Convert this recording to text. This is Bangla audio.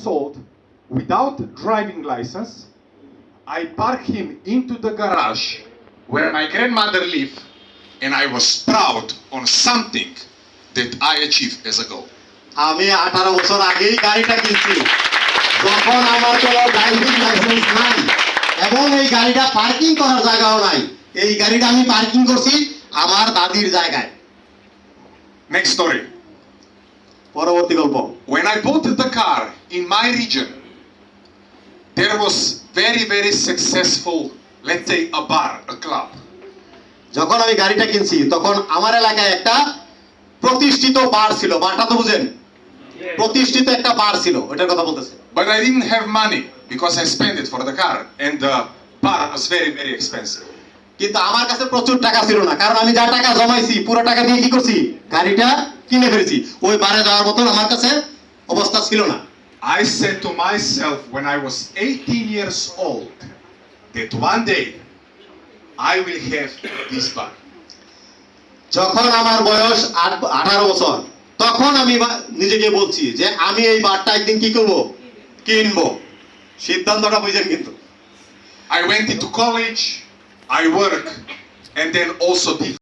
years old, without driving license, I parked him into the garage where my grandmother lived, and I was proud on something that I achieved as a goal. আমি 18 বছর আগেই গাড়িটা কিনছি, যখন আমার কোনো ড্রাইভিং লাইসেন্স নাই এবং এই গাড়িটা পার্কিং করার জায়গাও নাই। এই গাড়িটা আমি পার্কিং করছি আমার দাদির জায়গায়। Next story. পরবর্তী গল্প। When I bought the car in my region, there was very successful, let's say, a bar, a club. যখন আমি গাড়িটা কিনছি তখন আমার এলাকায় একটা প্রতিষ্ঠিত বার ছিল। বারটা তো বুঝেন, প্রতিষ্ঠিত একটা বার ছিল, ওটার কথা বলতেছে। But I didn't have money because I spent it for the car, and the bar was very expensive. কিন্তু আমার কাছে প্রচুর টাকা ছিল না, কারণ আমি যা টাকা জমাইছি পুরো টাকা দিয়ে কি করছি, গাড়িটা কিনে ফেলেছি। ওই বারে যাওয়ার মতন আমার কাছে অবস্থা ছিল না। I said to myself when I was 18 years old that one day I will have this bar. যখন আমার বয়স 18 বছর, তখন আমি নিজেকে বলছি যে আমি এই বারটা একদিন কি করব, কিনবো। সিদ্ধান্তটা বুঝেন কিন্তু। I went into college, I worked, and then also did